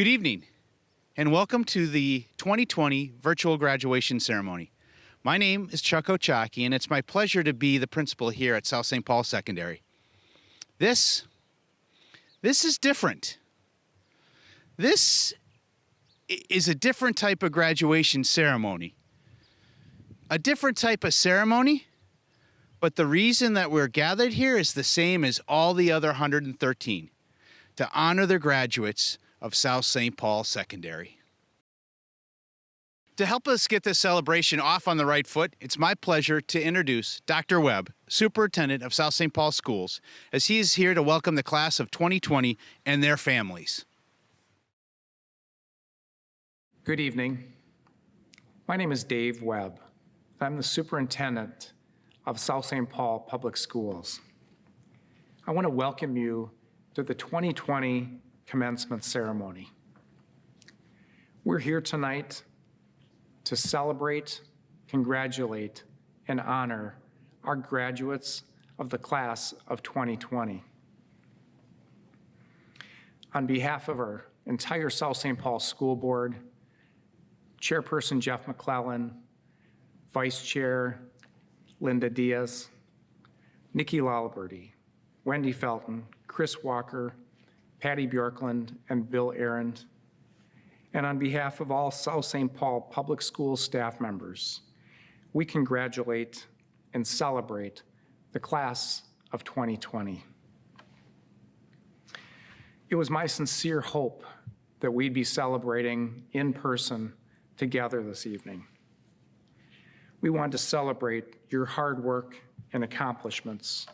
evening, and welcome to the 2020 virtual graduation ceremony. My name is Chuck Ochaki, and it's my pleasure to be the principal here at South St. Paul Secondary. This is different. This is a different type of graduation ceremony. A different type of ceremony, but the reason that we're gathered here is the same as all the other 113, to honor the graduates of South St. Paul Secondary. To help us get this celebration off on the right foot, it's my pleasure to introduce Dr. Webb, Superintendent of South St. Paul Schools, as he is here to welcome the class of 2020 and their families. Good evening. My name is Dave Webb. I'm the Superintendent of South St. Paul Public Schools. I want to welcome you to the 2020 commencement ceremony. We're here tonight to celebrate, congratulate, and honor our graduates of the class of 2020. On behalf of our entire South St. Paul School Board, Chairperson Jeff McClellan, Vice Chair Linda Diaz, Nikki Liberty, Wendy Felton, Chris Walker, Patty Bjorkland, and Bill Arend, and on behalf of all South St. Paul Public Schools staff members, we congratulate and celebrate the class of 2020. It was my sincere hope that we'd be celebrating in person together this evening. We want to celebrate your hard work and accomplishments.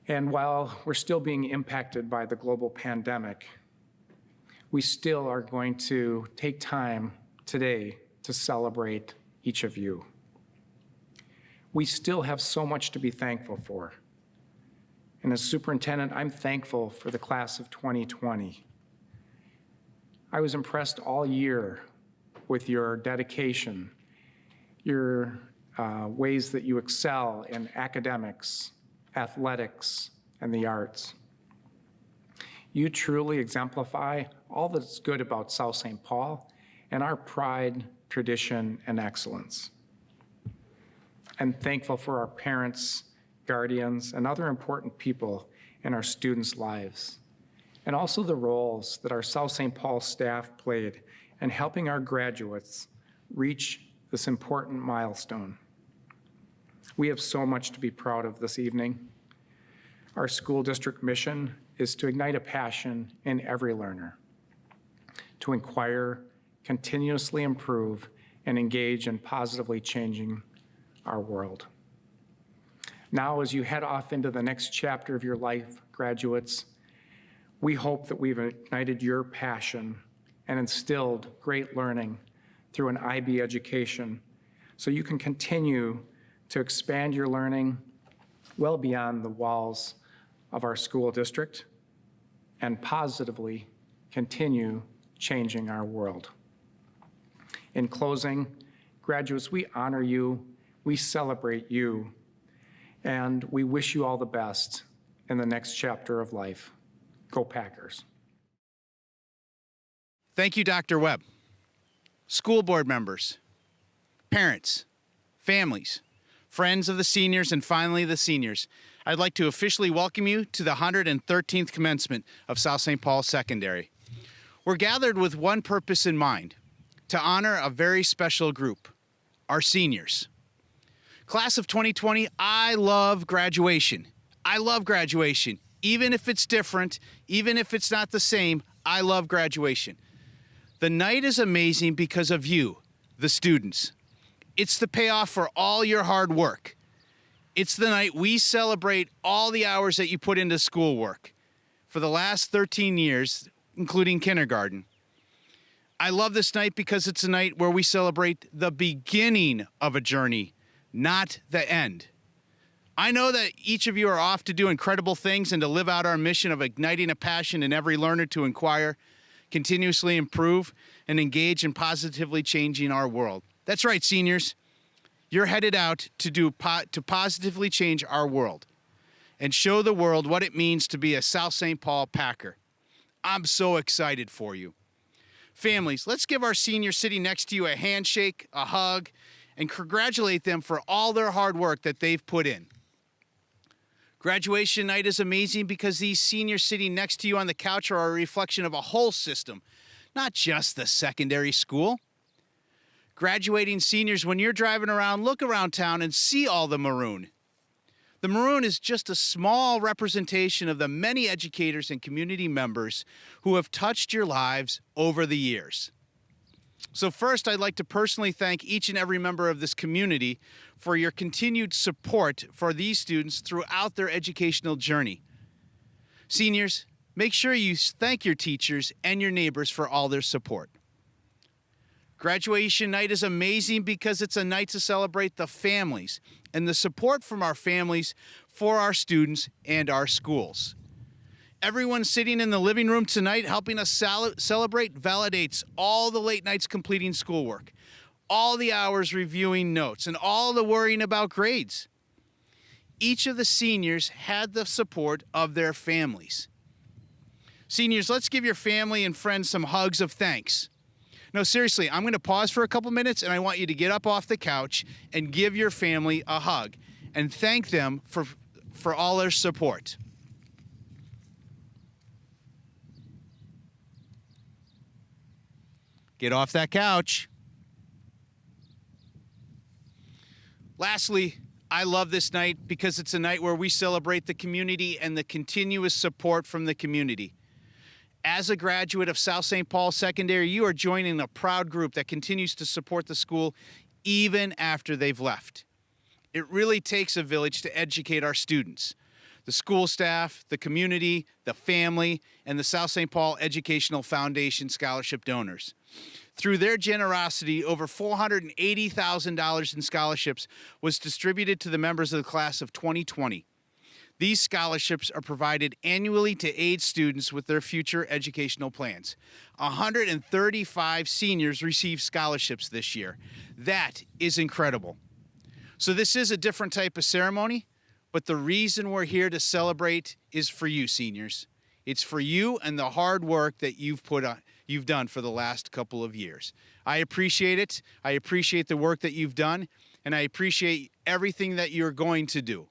And while we're still being impacted by the global pandemic, we still are going to take time today to celebrate each of you. We still have so much to be thankful for. And as superintendent, I'm thankful for the class of 2020. I was impressed all year with your dedication, your ways that you excel in academics, athletics, and the arts. You truly exemplify all that's good about South St. Paul and our pride, tradition, and excellence. I'm thankful for our parents, guardians, and other important people in our students' lives, and also the roles that our South St. Paul staff played in helping our graduates reach this important milestone. We have so much to be proud of this evening. Our school district mission is to ignite a passion in every learner, to inquire, continuously improve, and engage in positively changing our world. Now, as you head off into the next chapter of your life, graduates, we hope that we've ignited your passion and instilled great learning through an IB education so you can continue to expand your learning well beyond the walls of our school district and positively continue changing our world. In closing, graduates, we honor you, we celebrate you, and we wish you all the best in the next chapter of life. Go Packers. Thank you, Dr. Webb. School board members, parents, families, friends of the seniors, and finally the seniors, I'd like to officially welcome you to the 113th commencement of South St. Paul Secondary. We're gathered with one purpose in mind, to honor a very special group, our seniors. Class of 2020, I love graduation. I love graduation. Even if it's different, even if it's not the same, I love graduation. The night is amazing because of you, the students. It's the payoff for all your hard work. It's the night we celebrate all the hours that you put into schoolwork for the last 13 years, including kindergarten. I love this night because it's a night where we celebrate the beginning of a journey, not the end. I know that each of you are off to do incredible things and to live out our mission of igniting a passion in every learner to inquire, continuously improve, and engage in positively changing our world. That's right, seniors. You're headed out to positively change our world and show the world what it means to be a South St. Paul Packer. I'm so excited for you. Families, let's give our seniors sitting next to you a handshake, a hug, and congratulate them for all their hard work that they've put in. Graduation night is amazing because these seniors sitting next to you on the couch are a reflection of a whole system, not just the secondary school. Graduating seniors, when you're driving around, look around town and see all the maroon. The maroon is just a small representation of the many educators and community members who have touched your lives over the years. So first, I'd like to personally thank each and every member of this community for your continued support for these students throughout their educational journey. Seniors, make sure you thank your teachers and your neighbors for all their support. Graduation night is amazing because it's a night to celebrate the families and the support from our families for our students and our schools. Everyone sitting in the living room tonight helping us celebrate validates all the late nights completing schoolwork, all the hours reviewing notes, and all the worrying about grades. Each of the seniors had the support of their families. Seniors, let's give your family and friends some hugs of thanks. No, seriously, I'm going to pause for a couple minutes, and I want you to get up off the couch and give your family a hug and thank them for all their support. Get off that couch. Lastly, I love this night because it's a night where we celebrate the community and the continuous support from the community. As a graduate of South St. Paul Secondary, you are joining a proud group that continues to support the school even after they've left. It really takes a village to educate our students. The school staff, the community, the family, and the South St. Paul Educational Foundation scholarship donors. Through their generosity, over $480,000 in scholarships was distributed to the members of the class of 2020. These scholarships are provided annually to aid students with their future educational plans. 135 seniors received scholarships this year. That is incredible. So this is a different type of ceremony, but the reason we're here to celebrate is for you, seniors. It's for you and the hard work that you've done for the last couple of years. I appreciate it. I appreciate the work that you've done, and I appreciate everything that you're going to do.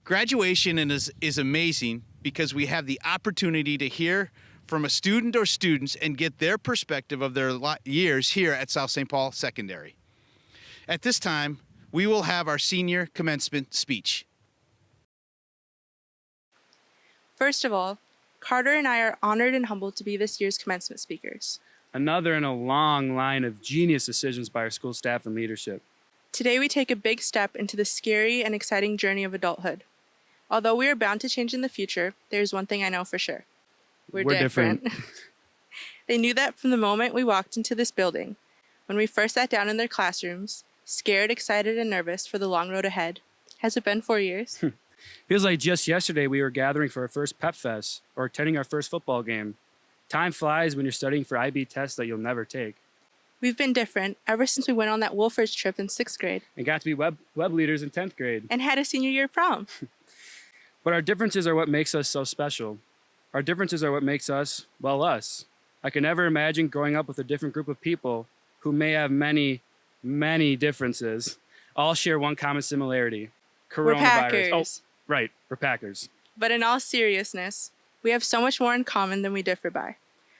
Graduation is amazing because we have the opportunity to hear from a student or students and get their perspective of their years here at South St. Paul Secondary. At this time, we will have our senior commencement speech. First of all, Carter and I are honored and humbled to be this year's commencement speakers. Another in a long line of genius decisions by our school staff and leadership. Today we take a big step into the scary and exciting journey of adulthood. Although we are bound to change in the future, there's one thing I know for sure. We're different. They knew that from the moment we walked into this building, when we first sat down in their classrooms, scared, excited, and nervous for the long road ahead. Has it been 4 years? Feels like just yesterday we were gathering for our first Pep Fest or attending our first football game. Time flies when you're studying for IB tests that you'll never take. We've been different ever since we went on that Wolfers trip in 6th grade. And got to be web leaders in 10th grade. And had a senior year prom. But our differences are what makes us so special. Our differences are what makes us, well, us. I can never imagine growing up with a different group of people who may have many, many differences, all share one common similarity. Coronavirus. We're Packers. Oh, right, we're Packers. But in all seriousness, we have so much more in common than we differ by.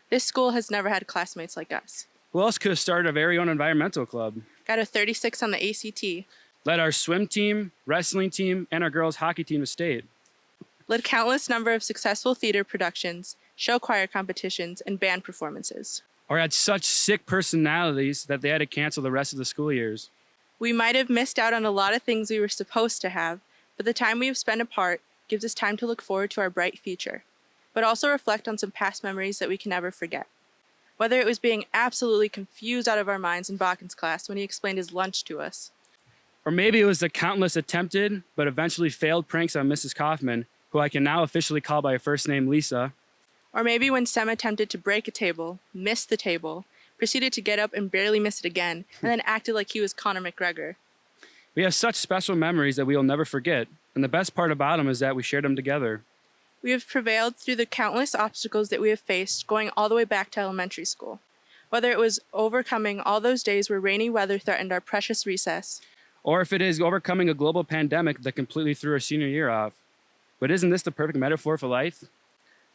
This school has never had classmates like us. Who else could have started a very own environmental club? Got a 36 on the ACT. Led our swim team, wrestling team, and our girls hockey team to state. Led countless number of successful theater productions, show choir competitions, and band performances. Or had such sick personalities that they had to cancel the rest of the school years. We might have missed out on a lot of things we were supposed to have, but the time we have spent apart gives us time to look forward to our bright future, but also reflect on some past memories that we can never forget. Whether it was being absolutely confused out of our minds in Bakken's class when he explained his lunch to us. Or maybe it was the countless attempted but eventually failed pranks on Mrs. Kaufman, who I can now officially call by her first name, Lisa. Or maybe when Sem attempted to break a table, missed the table, proceeded to get up and barely miss it again, and then acted like he was Conor McGregor. We have such special memories that we will never forget, and the best part about them is that we shared them together. We have prevailed through the countless obstacles that we have faced going all the way back to elementary school. Whether it was overcoming all those days where rainy weather threatened our precious recess, or if it is overcoming a global pandemic that completely threw our senior year off. But isn't this the perfect metaphor for life?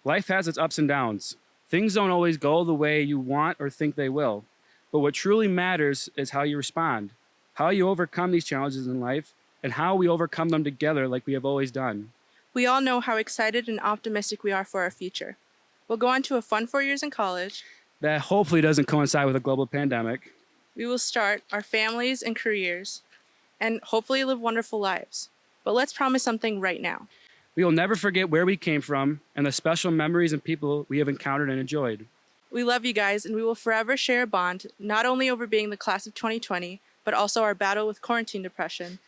Life has its ups and downs. Things don't always go the way you want or think they will. But what truly matters is how you respond, how you overcome these challenges in life, and how we overcome them together like we have always done. we all know how excited and optimistic we are for our future. We'll go on to a fun 4 years in college. That hopefully doesn't coincide with a global pandemic. We will start our families and careers and hopefully live wonderful lives. But let's promise something right now. We will never forget where we came from and the special memories and people we have encountered and enjoyed. We love you guys, and we will forever share a bond, not only over being the class of 2020, but also our battle with quarantine depression,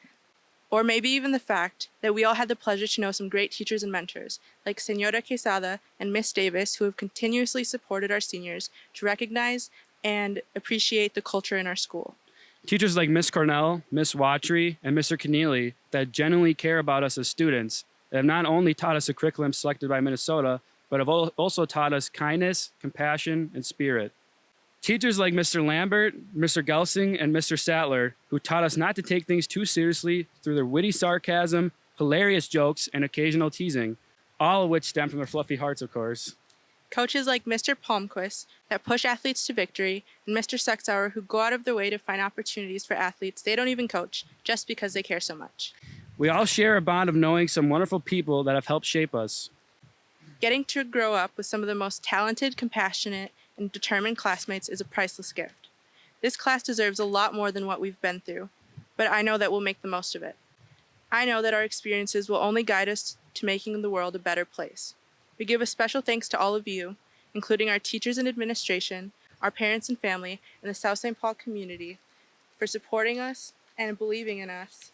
or maybe even the fact that we all had the pleasure to know some great teachers and mentors, like Senora Quesada and Miss Davis, who have continuously supported our seniors to recognize and appreciate the culture in our school. Teachers like Miss Cornell, Miss Watry, and Mr. Keneally that genuinely care about us as students, that have not only taught us a curriculum selected by Minnesota, but have also taught us kindness, compassion, and spirit. Teachers like Mr. Lambert, Mr. Gelsing, and Mr. Sattler, who taught us not to take things too seriously through their witty sarcasm, hilarious jokes, and occasional teasing, all of which stem from their fluffy hearts, of course. Coaches like Mr. Palmquist that push athletes to victory, and Mr. Sexauer who go out of their way to find opportunities for athletes they don't even coach just because they care so much. We all share a bond of knowing some wonderful people that have helped shape us. Getting to grow up with some of the most talented, compassionate, and determined classmates is a priceless gift. This class deserves a lot more than what we've been through, but I know that we'll make the most of it. I know that our experiences will only guide us to making the world a better place. We give a special thanks to all of you, including our teachers and administration, our parents and family, and the South St. Paul community, for supporting us and believing in us,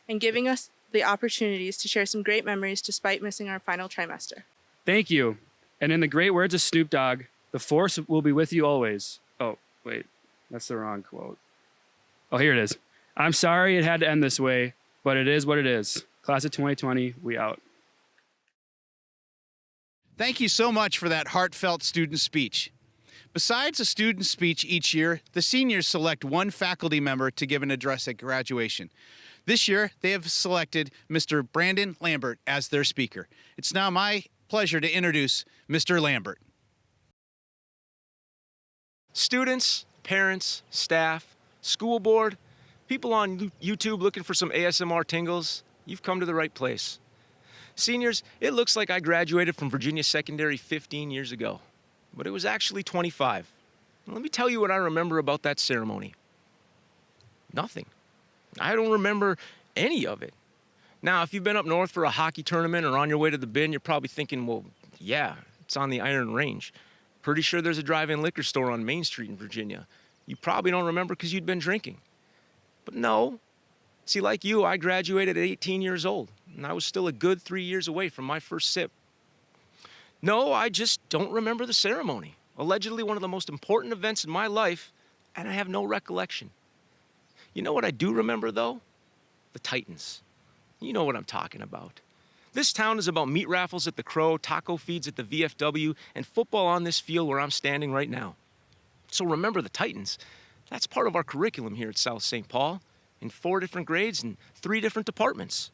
and giving us the opportunities to share some great memories despite missing our final trimester. Thank you. And in the great words of Snoop Dogg, the force will be with you always. Oh, wait, that's the wrong quote. Oh, here it is. I'm sorry it had to end this way, but it is what it is. Class of 2020, we out. Thank you so much for that heartfelt student speech. Besides a student speech each year, the seniors select one faculty member to give an address at graduation. This year, they have selected Mr. Brandon Lambert as their speaker. It's now my pleasure to introduce Mr. Lambert. Students, parents, staff, school board, people on YouTube looking for some ASMR tingles, you've come to the right place. Seniors, it looks like I graduated from Virginia Secondary 15 years ago, but it was actually 25. And let me tell you what I remember about that ceremony. Nothing. I don't remember any of it. Now, if you've been up north for a hockey tournament or on your way to the bin, you're probably thinking, well, yeah, it's on the Iron Range. Pretty sure there's a drive-in liquor store on Main Street in Virginia. You probably don't remember because you'd been drinking. But no. See, like you, I graduated at 18 years old, and I was still a good 3 years away from my first sip. No, I just don't remember the ceremony. Allegedly one of the most important events in my life, and I have no recollection. You know what I do remember, though? The Titans. You know what I'm talking about. This town is about meat raffles at the Crow, taco feeds at the VFW, and football on this field where I'm standing right now. So remember the Titans. That's part of our curriculum here at South St. Paul, in 4 different grades and 3 different departments.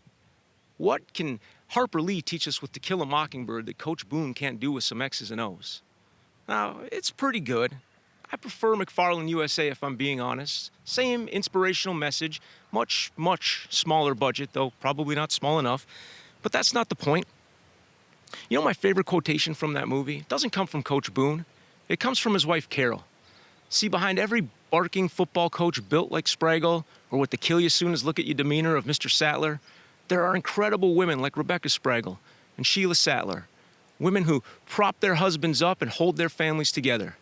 What can Harper Lee teach us with To Kill a Mockingbird that Coach Boone can't do with some X's and O's? Now, it's pretty good. I prefer McFarland USA if I'm being honest. Same inspirational message, much, much smaller budget, though probably not small enough. But that's not the point. You know my favorite quotation from that movie? It doesn't come from Coach Boone. It comes from his wife, Carol. See, behind every barking football coach built like Sprague, or with the kill-you-soon-as-look-at-you demeanor of Mr. Sattler, there are incredible women like Rebecca Sprague and Sheila Sattler, women who prop their husbands up and hold their families together.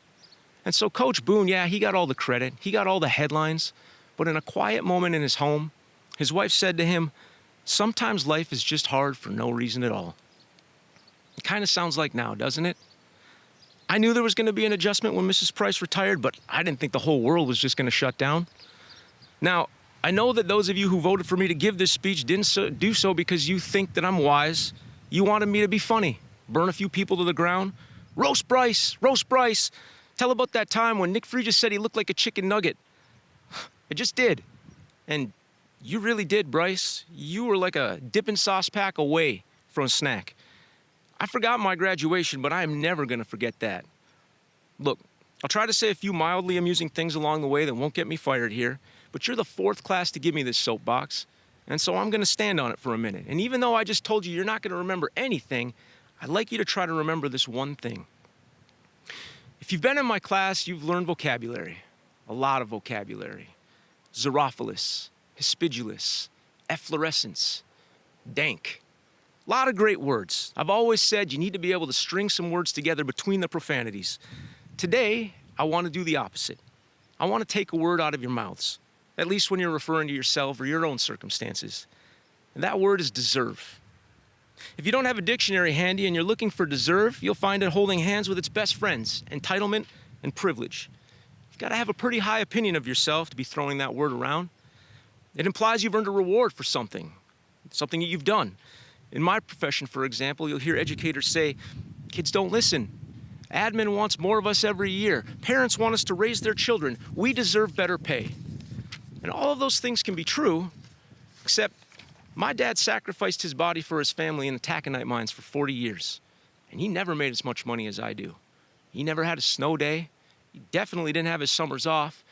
And so Coach Boone, yeah, he got all the credit, he got all the headlines, but in a quiet moment in his home, his wife said to him, "Sometimes life is just hard for no reason at all." It kind of sounds like now, doesn't it? I knew there was going to be an adjustment when Mrs. Price retired, but I didn't think the whole world was just going to shut down. Now, I know that those of you who voted for me to give this speech didn't do so because you think that I'm wise. You wanted me to be funny. burn a few people to the ground. Roast Bryce, roast Bryce. Tell about that time when Nick Freeges said he looked like a chicken nugget. I just did. And you really did, Bryce. You were like a dipping sauce pack away from a snack. I forgot my graduation, but I am never gonna forget that. Look, I'll try to say a few mildly amusing things along the way that won't get me fired here, but you're the fourth class to give me this soapbox, and so I'm gonna stand on it for a minute. And even though I just told you you're not gonna remember anything, I'd like you to try to remember this one thing. If you've been in my class, you've learned vocabulary, a lot of vocabulary. Xerophilus, hispidulus, efflorescence, dank. A lot of great words. I've always said you need to be able to string some words together between the profanities. Today, I want to do the opposite. I want to take a word out of your mouths, at least when you're referring to yourself or your own circumstances. And that word is deserve. If you don't have a dictionary handy and you're looking for deserve, you'll find it holding hands with its best friends, entitlement and privilege. You've got to have a pretty high opinion of yourself to be throwing that word around. It implies you've earned a reward for something that you've done. In my profession, for example, you'll hear educators say, kids don't listen. Admin wants more of us every year. Parents want us to raise their children. We deserve better pay. And all of those things can be true, except my dad sacrificed his body for his family in the taconite mines for 40 years. And he never made as much money as I do. He never had a snow day. He definitely didn't have his summers off.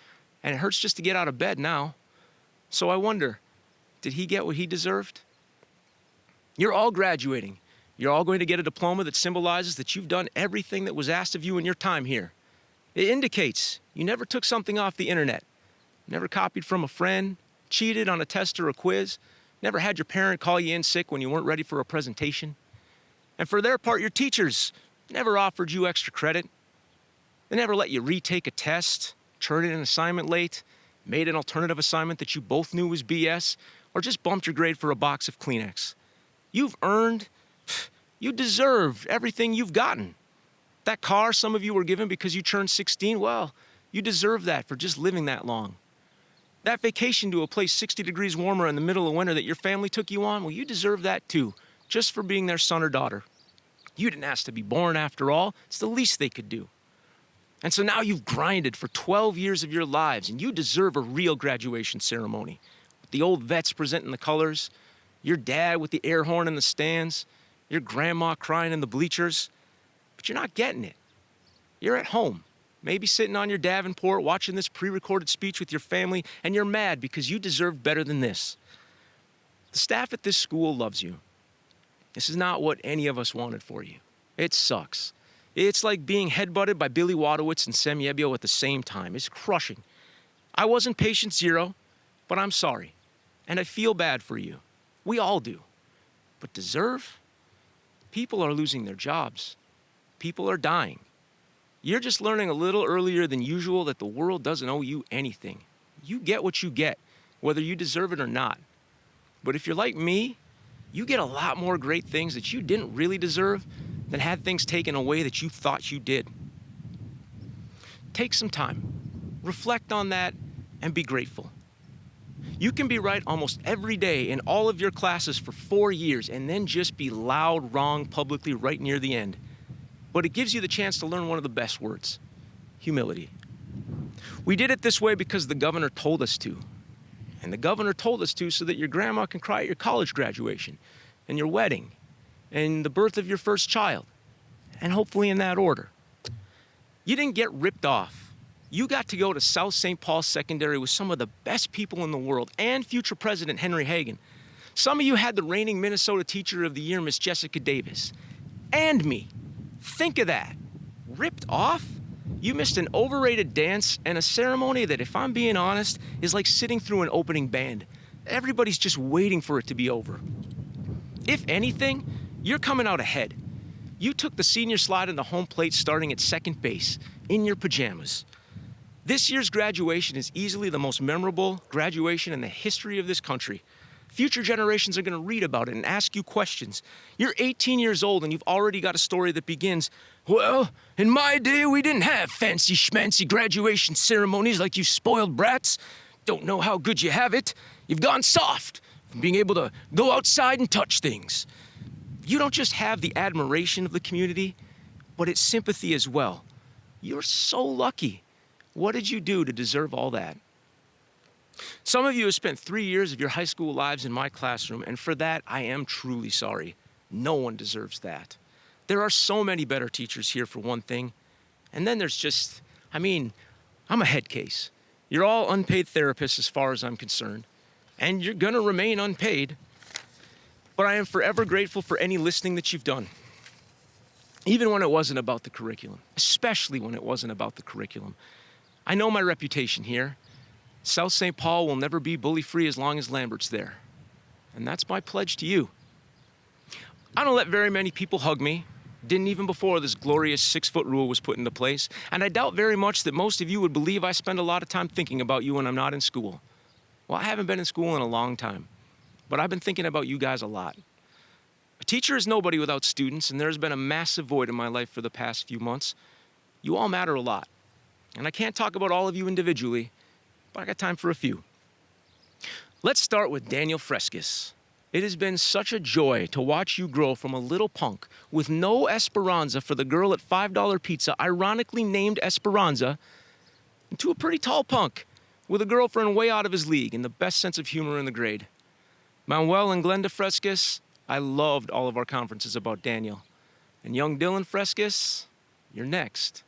And it hurts just to get out of bed now. So I wonder, did he get what he deserved? You're all graduating. You're all going to get a diploma that symbolizes that you've done everything that was asked of you in your time here. It indicates you never took something off the internet, never copied from a friend, cheated on a test or a quiz, never had your parent call you in sick when you weren't ready for a presentation. And for their part, your teachers never offered you extra credit. They never let you retake a test, turn in an assignment late, made an alternative assignment that you both knew was BS, or just bumped your grade for a box of Kleenex. You've earned, you deserve everything you've gotten. That car some of you were given because you turned 16, well, you deserve that for just living that long. That vacation to a place 60 degrees warmer in the middle of winter that your family took you on, well, you deserve that too, just for being their son or daughter. You didn't ask to be born after all. It's the least they could do. And so now you've grinded for 12 years of your lives, and you deserve a real graduation ceremony. With the old vets presenting the colors, your dad with the air horn in the stands, your grandma crying in the bleachers. But you're not getting it. You're at home, maybe sitting on your Davenport watching this pre-recorded speech with your family, and you're mad because you deserve better than this. The staff at this school loves you. This is not what any of us wanted for you. It sucks. It's like being headbutted by Billy Wadowitz and Sem Yebio at the same time. It's crushing. I wasn't patient zero, but I'm sorry. And I feel bad for you. We all do. But deserve? People are losing their jobs. People are dying. You're just learning a little earlier than usual that the world doesn't owe you anything. You get what you get, whether you deserve it or not. But if you're like me, you get a lot more great things that you didn't really deserve than had things taken away that you thought you did. Take some time, reflect on that, and be grateful. You can be right almost every day in all of your classes for 4 years and then just be loud wrong publicly right near the end. But it gives you the chance to learn one of the best words, humility. We did it this way because the governor told us to. And the governor told us to so that your grandma can cry at your college graduation and your wedding and the birth of your first child, and hopefully in that order. You didn't get ripped off. You got to go to South St. Paul Secondary with some of the best people in the world and future President Henry Hagan. Some of you had the reigning Minnesota Teacher of the Year, Miss Jessica Davis, and me. Think of that. Ripped off? You missed an overrated dance and a ceremony that, if I'm being honest, is like sitting through an opening band. Everybody's just waiting for it to be over. If anything, you're coming out ahead. You took the senior slide in the home plate starting at second base, in your pajamas. This year's graduation is easily the most memorable graduation in the history of this country. Future generations are going to read about it and ask you questions. You're 18 years old and you've already got a story that begins, well, in my day we didn't have fancy schmancy graduation ceremonies like you spoiled brats. Don't know how good you have it. You've gone soft from being able to go outside and touch things. You don't just have the admiration of the community, but it's sympathy as well. You're so lucky. What did you do to deserve all that? Some of you have spent 3 years of your high school lives in my classroom, and for that, I am truly sorry. No one deserves that. There are so many better teachers here, for one thing. And then there's just, I'm a head case. You're all unpaid therapists as far as I'm concerned, and you're gonna remain unpaid. But I am forever grateful for any listening that you've done. Even when it wasn't about the curriculum, especially when it wasn't about the curriculum. I know my reputation here. South St. Paul will never be bully-free as long as Lambert's there. And that's my pledge to you. I don't let very many people hug me. Didn't even before this glorious 6-foot rule was put into place. And I doubt very much that most of you would believe I spend a lot of time thinking about you when I'm not in school. Well, I haven't been in school in a long time, but I've been thinking about you guys a lot. A teacher is nobody without students, and there's been a massive void in my life for the past few months. You all matter a lot. And I can't talk about all of you individually, but I got time for a few. Let's start with Daniel Frescus. It has been such a joy to watch you grow from a little punk with no Esperanza for the girl at $5 pizza, ironically named Esperanza, into a pretty tall punk with a girlfriend way out of his league and the best sense of humor in the grade. Manuel and Glenda Frescus, I loved all of our conferences about Daniel. And young Dylan Frescus, you're next.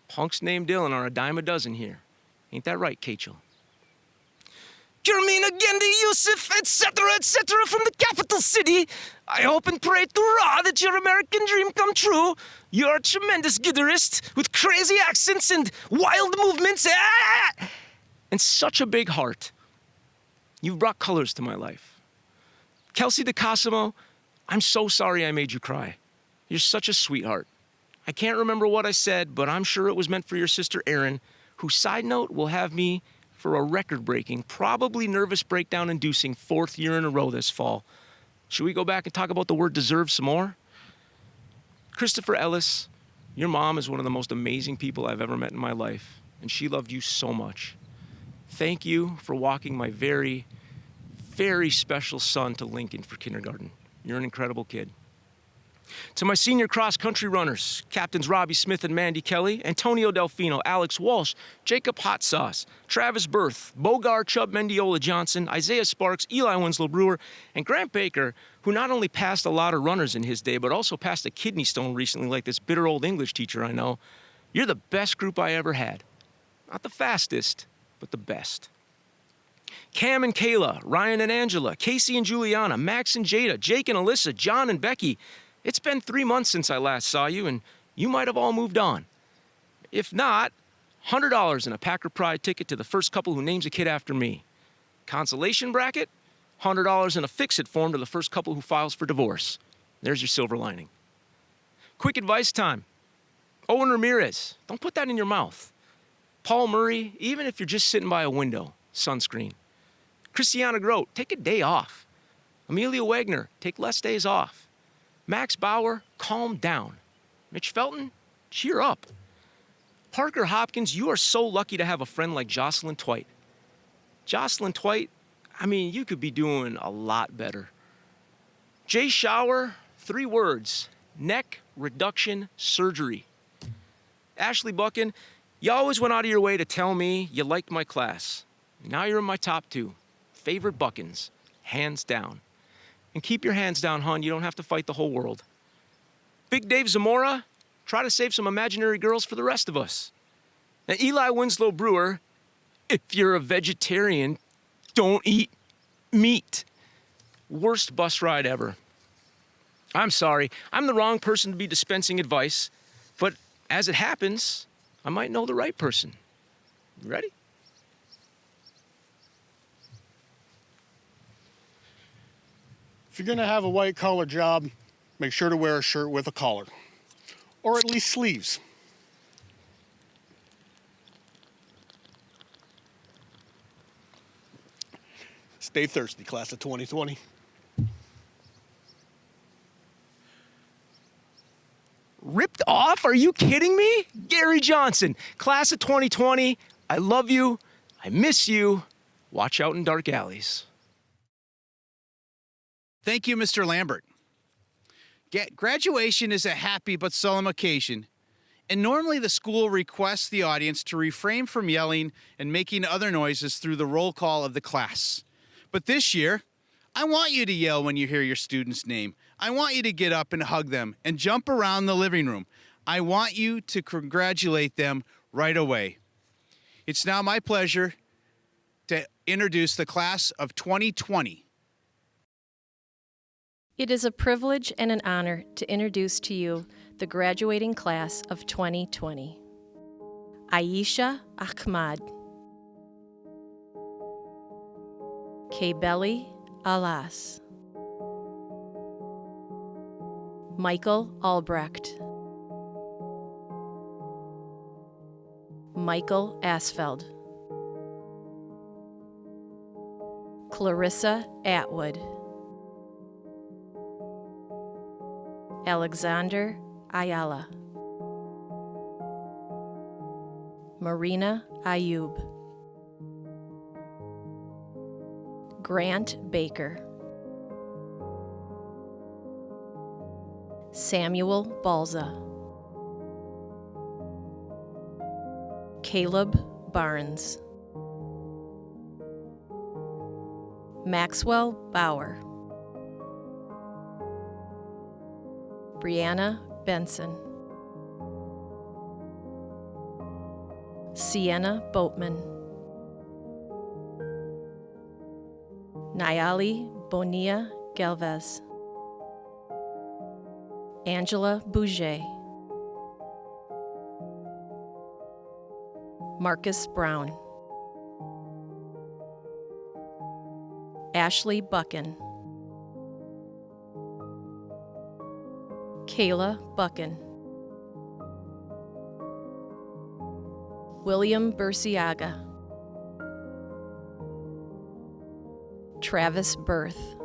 Punks named Dylan are a dime a dozen here. Ain't that right, Kachel? Jermaine again to Yusuf, etc., from the capital city. I hope and pray to Ra that your American dream come true. You're a tremendous guitarist with crazy accents and wild movements. And such a big heart. You've brought colors to my life. Kelsey DeCosimo, I'm so sorry I made you cry. You're such a sweetheart. I can't remember what I said, but I'm sure it was meant for your sister Erin, who, side note, will have me for a record-breaking, probably nervous breakdown-inducing 4th year in a row this fall. Should we go back and talk about the word deserve some more? Christopher Ellis, your mom is one of the most amazing people I've ever met in my life, and she loved you so much. Thank you for walking my very, very special son to Lincoln for kindergarten. You're an incredible kid. To my senior cross-country runners, Captains Robbie Smith and Mandy Kelly, Antonio Delfino, Alex Walsh, Jacob Hot Sauce, Travis Berth, Bogar Chubb Mendiola Johnson, Isaiah Sparks, Eli Winslow Brewer, and Grant Baker, who not only passed a lot of runners in his day, but also passed a kidney stone recently like this bitter old English teacher I know. You're the best group I ever had. Not the fastest, but the best. Cam and Kayla, Ryan and Angela, Casey and Juliana, Max and Jada, Jake and Alyssa, John and Becky. It's been 3 months since I last saw you, and you might have all moved on. If not, $100 and a Packer Pride ticket to the first couple who names a kid after me. Consolation bracket, $100 and a fix-it form to the first couple who files for divorce. There's your silver lining. Quick advice time. Owen Ramirez, don't put that in your mouth. Paul Murray, even if you're just sitting by a window, sunscreen. Christiana Grote, take a day off. Amelia Wagner, take less days off. Max Bauer, calm down. Mitch Felton, cheer up. Parker Hopkins, you are so lucky to have a friend like Jocelyn Twite. Jocelyn Twite, you could be doing a lot better. Jay Shower, 3 words, neck reduction surgery. Ashley Buchan, you always went out of your way to tell me you liked my class. Now you're in my top 2. Favorite Buckins, hands down. And keep your hands down, hon. You don't have to fight the whole world. Big Dave Zamora, try to save some imaginary girls for the rest of us. And Eli Winslow Brewer, if you're a vegetarian, don't eat meat. Worst bus ride ever. I'm sorry. I'm the wrong person to be dispensing advice, but as it happens, I might know the right person. You ready? If you're going to have a white-collar job, make sure to wear a shirt with a collar, or at least sleeves. Stay thirsty, class of 2020. Ripped off? Are you kidding me? Gary Johnson, class of 2020. I love you. I miss you. Watch out in dark alleys. Thank you, Mr. Lambert. Graduation is a happy but solemn occasion, and normally the school requests the audience to refrain from yelling and making other noises through the roll call of the class. But this year, I want you to yell when you hear your student's name. I want you to get up and hug them and jump around the living room. I want you to congratulate them right away. It's now my pleasure to introduce the class of 2020. It is a privilege and an honor to introduce to you the graduating class of 2020. Aisha Ahmad, Kaybeli Alas, Michael Albrecht, Michael Asfeld, Clarissa Atwood, Alexander Ayala, Marina Ayub, Grant Baker, Samuel Balza, Caleb Barnes, Maxwell Bauer, Brianna Benson, Sienna Boatman, Nayali Bonilla Galvez, Angela Bouget, Marcus Brown, Ashley Buchan, Kayla Buchan, William Burciaga, Travis Berth,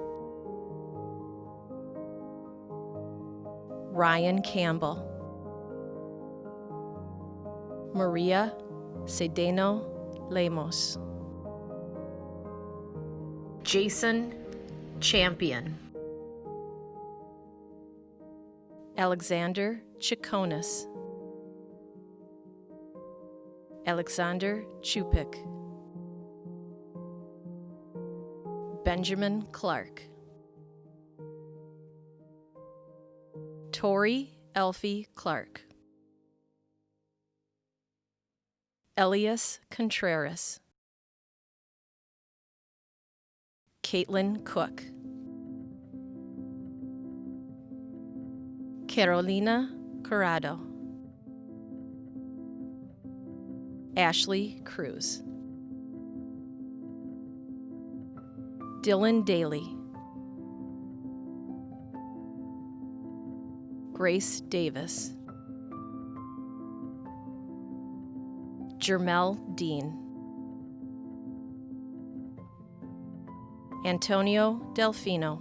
Ryan Campbell, Maria Cedeno Lemos, Jason Champion, Alexander Chikonis, Alexander Chupik, Benjamin Clark, Tori Elfie Clark, Elias Contreras, Caitlin Cook, Carolina Corrado, Ashley Cruz, Dylan Daly, Grace Davis, Jermel Dean, Antonio Delfino,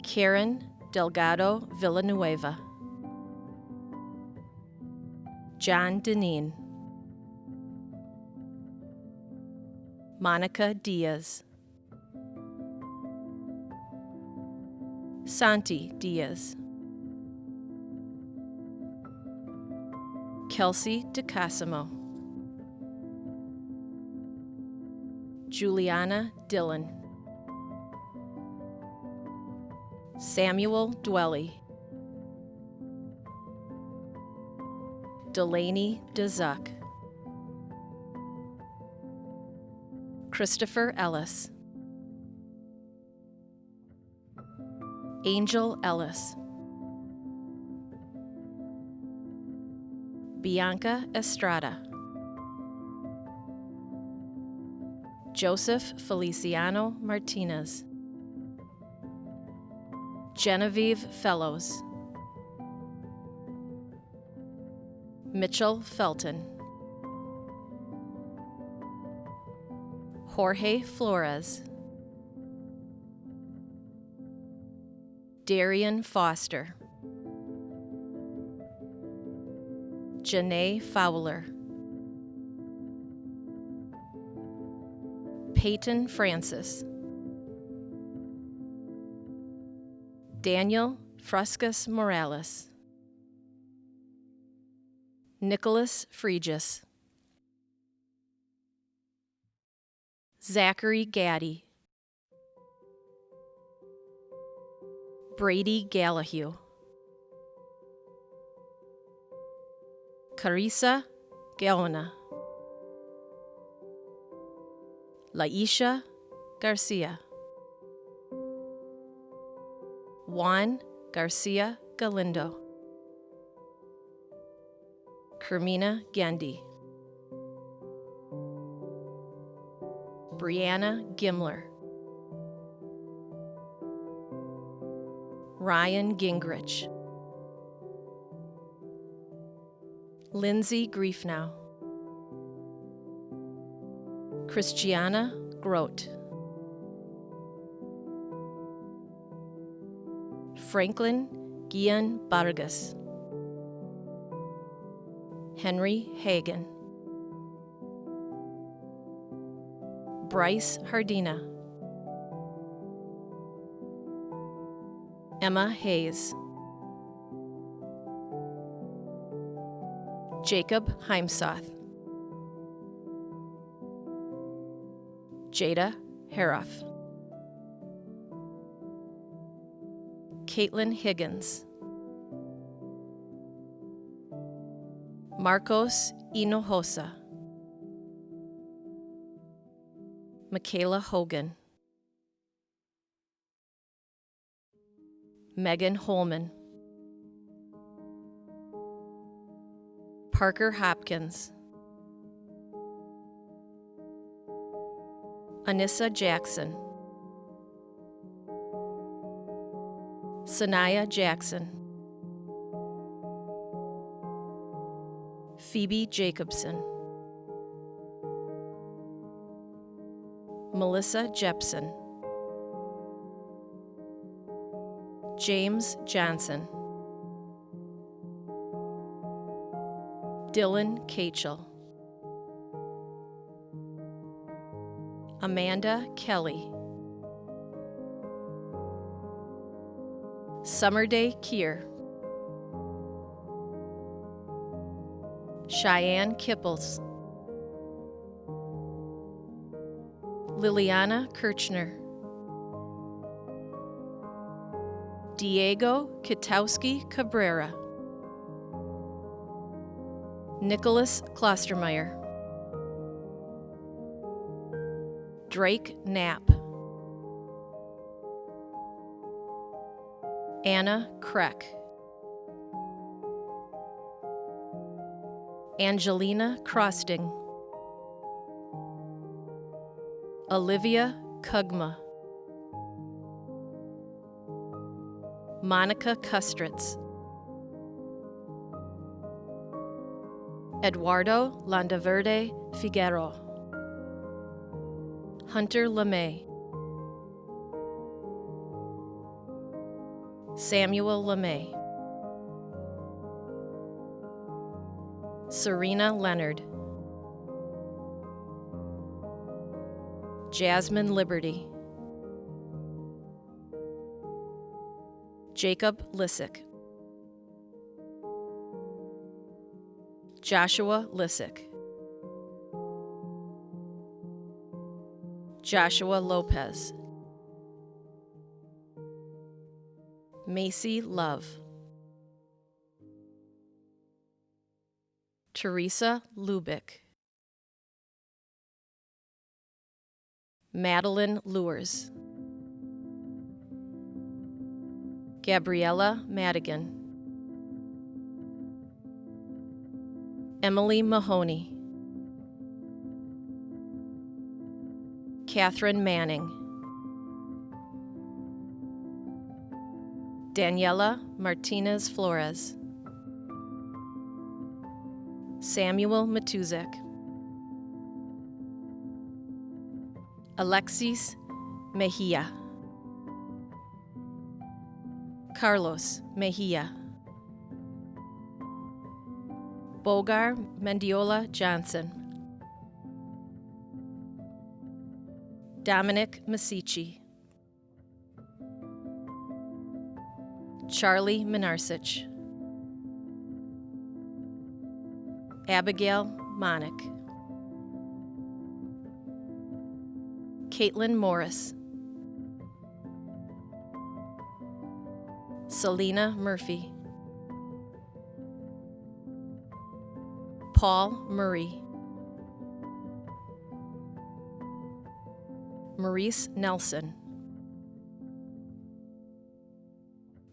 Karen Delgado Villanueva, John Deneen, Monica Diaz, Santi Diaz, Kelsey DeCasimo, Juliana Dillon, Samuel Dwelly, Delaney DeZuck, Christopher Ellis, Angel Ellis, Bianca Estrada, Joseph Feliciano Martinez, Genevieve Fellows, Mitchell Felton, Jorge Flores, Darien Foster, Janae Fowler, Peyton Francis, Daniel Fruscas Morales, Nicholas Fregis, Zachary Gaddy, Brady Gallahue, Carissa Gaona, Laisha Garcia, Juan Garcia Galindo, Carmina Gandy, Brianna Gimler, Ryan Gingrich, Lindsay Griefnow, Christiana Grote, Franklin Guillen Vargas, Henry Hagan, Bryce Hardina, Emma Hayes, Jacob Heimsoth, Jada Haroff, Caitlin Higgins, Marcos Hinojosa, Makayla Hogan, Megan Holman, Parker Hopkins, Anissa Jackson, Sanaya Jackson, Phoebe Jacobson, Melissa Jepson, James Johnson, Dylan Cachel, Amanda Kelly, Summerday Keir, Cheyenne Kipples, Liliana Kirchner, Diego Kitowski Cabrera, Nicholas Klostermeyer, Drake Knapp, Anna Kreck, Angelina Crosting, Olivia Kugma, Monica Kustritz, Eduardo Landaverde Figueroa, Hunter LeMay, Samuel LeMay, Serena Leonard, Jasmine Liberty, Jacob Lissick, Joshua Lissick, Joshua Lopez, Macy Love, Teresa Lubick, Madelyn Luhrs, Gabriella Madigan, Emily Mahoney, Catherine Manning, Daniela Martinez Flores, Samuel Matuzak, Alexis Mejia, Carlos Mejia, Bogar Mendiola Johnson, Dominic Masici, Charlie Minarsich, Abigail Monick, Caitlin Morris, Selena Murphy, Paul Murray, Maurice Nelson,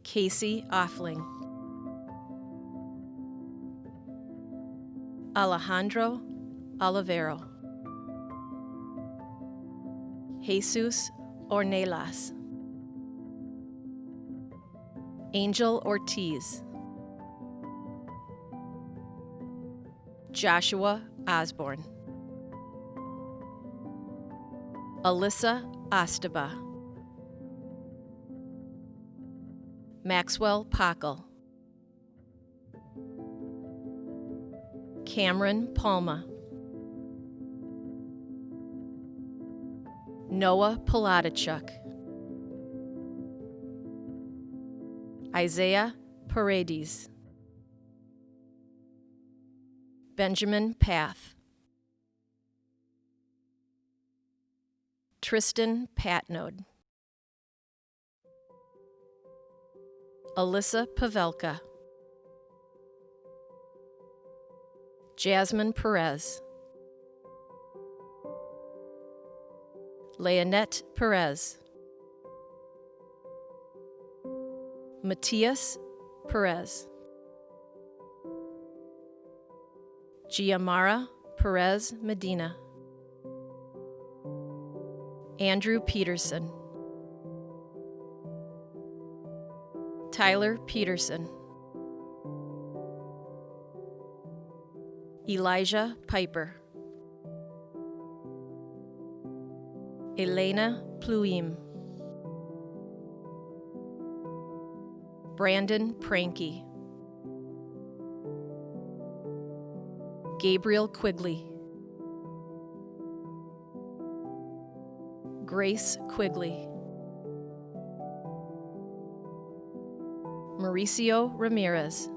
Casey Offling, Alejandro Olivero, Jesus Ornelas, Angel Ortiz, Joshua Osborne, Alyssa Ostaba, Maxwell Pockle, Cameron Palma, Noah Palatichuk, Isaiah Paredes, Benjamin Path, Tristan Patnode, Alyssa Pavelka, Jasmine Perez, Leonette Perez, Matias Perez, Giamara Perez Medina, Andrew Peterson, Tyler Peterson, Elijah Piper, Elena Pluim, Brandon Pranky, Gabriel Quigley, Grace Quigley, Mauricio Ramirez,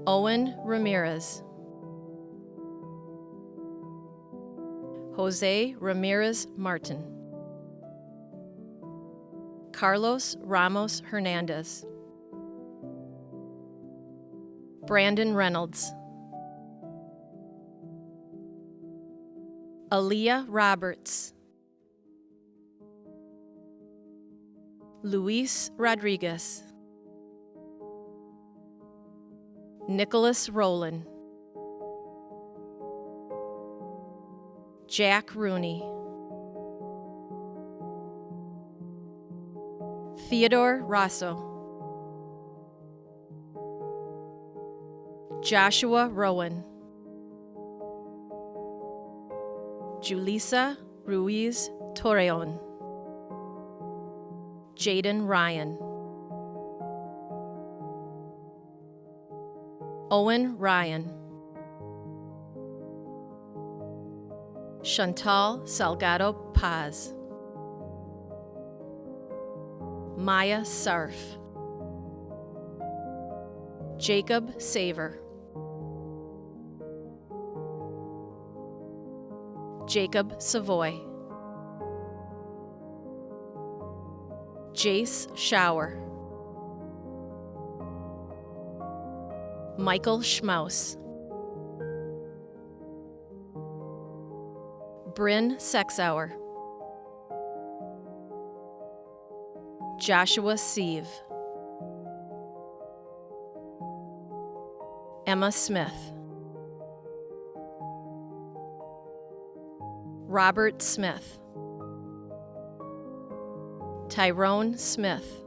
Owen Ramirez, Jose Ramirez Martin, Carlos Ramos Hernandez, Brandon Reynolds, Aaliyah Roberts, Luis Rodriguez, Nicholas Rowland, Jack Rooney, Theodore Rosso, Joshua Rowan, Julissa Ruiz Torreon, Jaden Ryan, Owen Ryan, Chantal Salgado Paz, Maya Sarf, Jacob Saver, Jacob Savoy, Jace Shower, Michael Schmaus, Bryn Sexauer, Joshua Sieve, Emma Smith, Robert Smith, Tyrone Smith,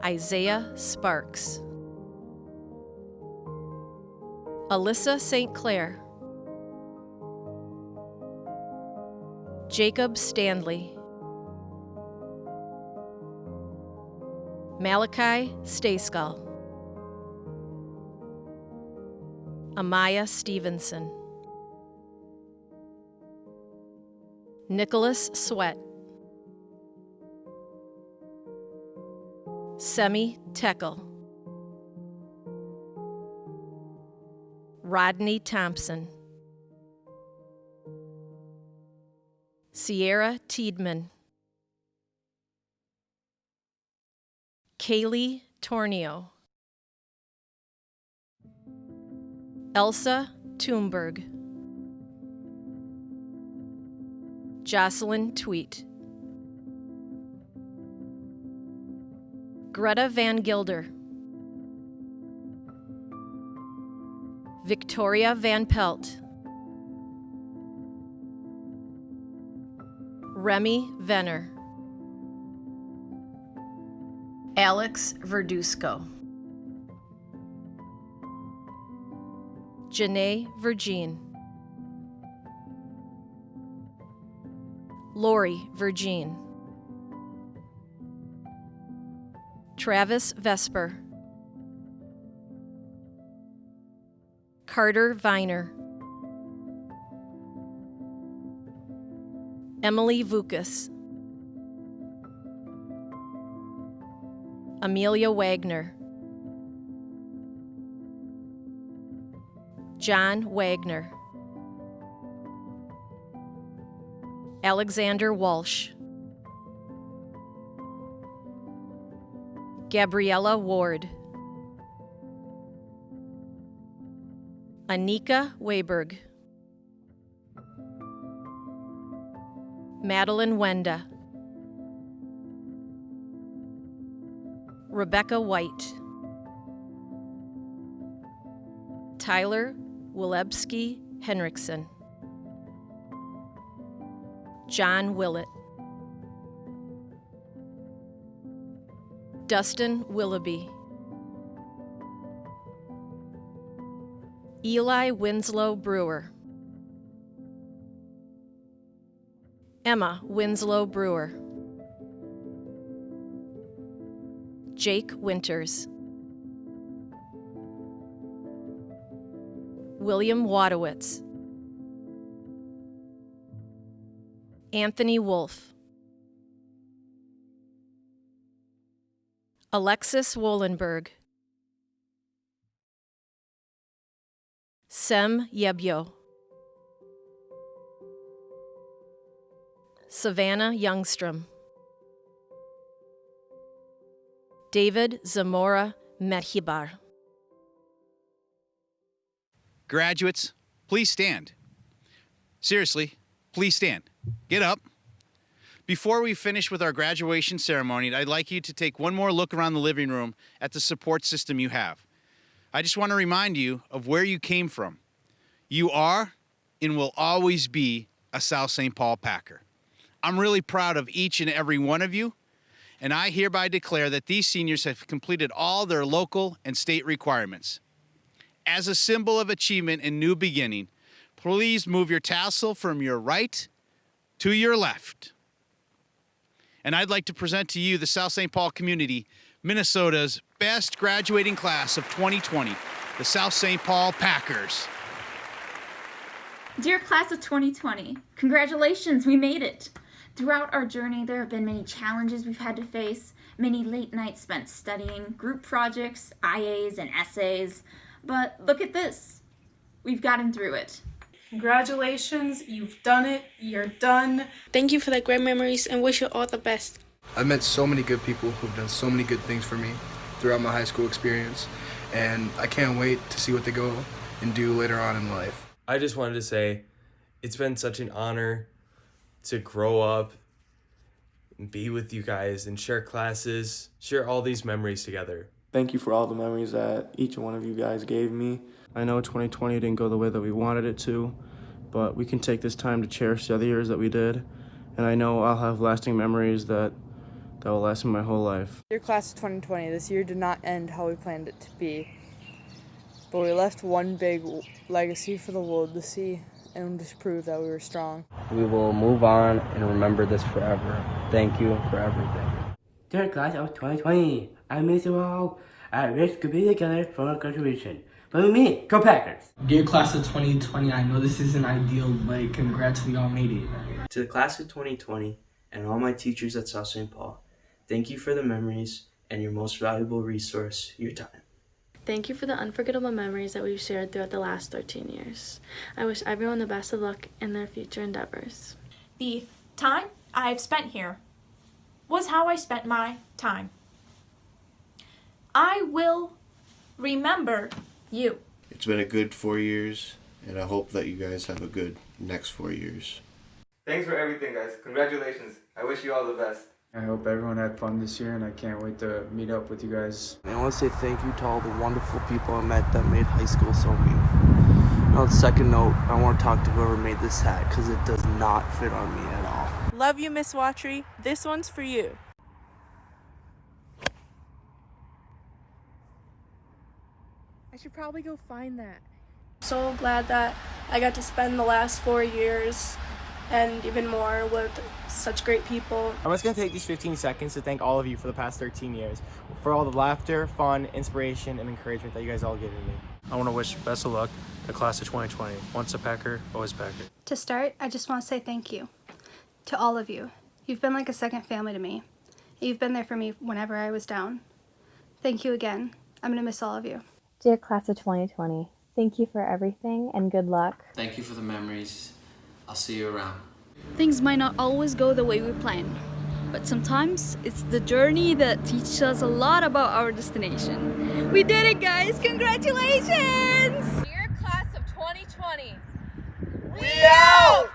Isaiah Sparks, Alyssa St. Clair, Jacob Stanley, Malachi Stayskull, Amaya Stevenson, Nicholas Sweat, Semi Tekel, Rodney Thompson, Sierra Tiedman, Kaylee Tornio, Elsa Toomberg, Jocelyn Tweet, Greta Van Gilder, Victoria Van Pelt, Remy Venner, Alex Verdusco, Janae Virgin, Lori Virgin, Travis Vesper, Carter Viner, Emily Vukas, Amelia Wagner, John Wagner, Alexander Walsh, Gabriella Ward, Anika Weiberg, Madeline Wenda, Rebecca White, Tyler Wilebski Henriksen, John Willett, Dustin Willoughby, Eli Winslow Brewer, Emma Winslow Brewer, Jake Winters, William Wadowitz, Anthony Wolf, Alexis Wollenberg, Sem Yebyo, Savannah Youngstrom, David Zamora Medhibar. Graduates, please stand. Seriously, please stand. Get up. Before we finish with our graduation ceremony, I'd like you to take one more look around the living room at the support system you have. I just want to remind you of where you came from. You are and will always be a South St. Paul Packer. I'm really proud of each and every one of you, and I hereby declare that these seniors have completed all their local and state requirements. As a symbol of achievement and new beginning, please move your tassel from your right to your left. And I'd like to present to you the South St. Paul community, Minnesota's best graduating class of 2020, the South St. Paul Packers. Dear class of 2020, congratulations, we made it. Throughout our journey, there have been many challenges we've had to face, many late nights spent studying, group projects, IAs, and essays. But look at this. We've gotten through it. Congratulations, you've done it, you're done. Thank you for the great memories and wish you all the best. I've met so many good people who've done so many good things for me throughout my high school experience, and I can't wait to see what they go and do later on in life. I just wanted to say it's been such an honor to grow up and be with you guys and share classes, share all these memories together. Thank you for all the memories that each one of you guys gave me. I know 2020 didn't go the way that we wanted it to, but we can take this time to cherish the other years that we did, and I know I'll have lasting memories that will last me my whole life. Dear class of 2020, this year did not end how we planned it to be, but we left one big legacy for the world to see and just prove that we were strong. We will move on and remember this forever. Thank you for everything. Dear class of 2020, I miss you all. I wish to be together for graduation, But we mean it. Go Packers! Dear class of 2020, I know this isn't ideal, but congrats, we all made it. To the class of 2020 and all my teachers at South St. Paul, thank you for the memories and your most valuable resource, your time. Thank you for the unforgettable memories that we've shared throughout the last 13 years. I wish everyone the best of luck in their future endeavors. The time I've spent here was how I spent my time. I will remember you. It's been a good 4 years, and I hope that you guys have a good next 4 years. Thanks for everything, guys. Congratulations. I wish you all the best. I hope everyone had fun this year, and I can't wait to meet up with you guys. I want to say thank you to all the wonderful people I met that made high school so meaningful. On the second note, I want to talk to whoever made this hat because it does not fit on me at all. Love you, Miss Watry. This one's for you. I should probably go find that. So glad that I got to spend the last 4 years and even more with such great people. I'm just going to take these 15 seconds to thank all of you for the past 13 years, for all the laughter, fun, inspiration, and encouragement that you guys all given me. I want to wish best of luck to the class of 2020. Once a Packer, always Packer. To start, I just want to say thank you to all of you. You've been like a second family to me. You've been there for me whenever I was down. Thank you again. I'm going to miss all of you. Dear class of 2020, thank you for everything and good luck. Thank you for the memories. I'll see you around. Things might not always go the way we plan, but sometimes it's the journey that teaches us a lot about our destination. We did it, guys! Congratulations! Dear class of 2020, we out!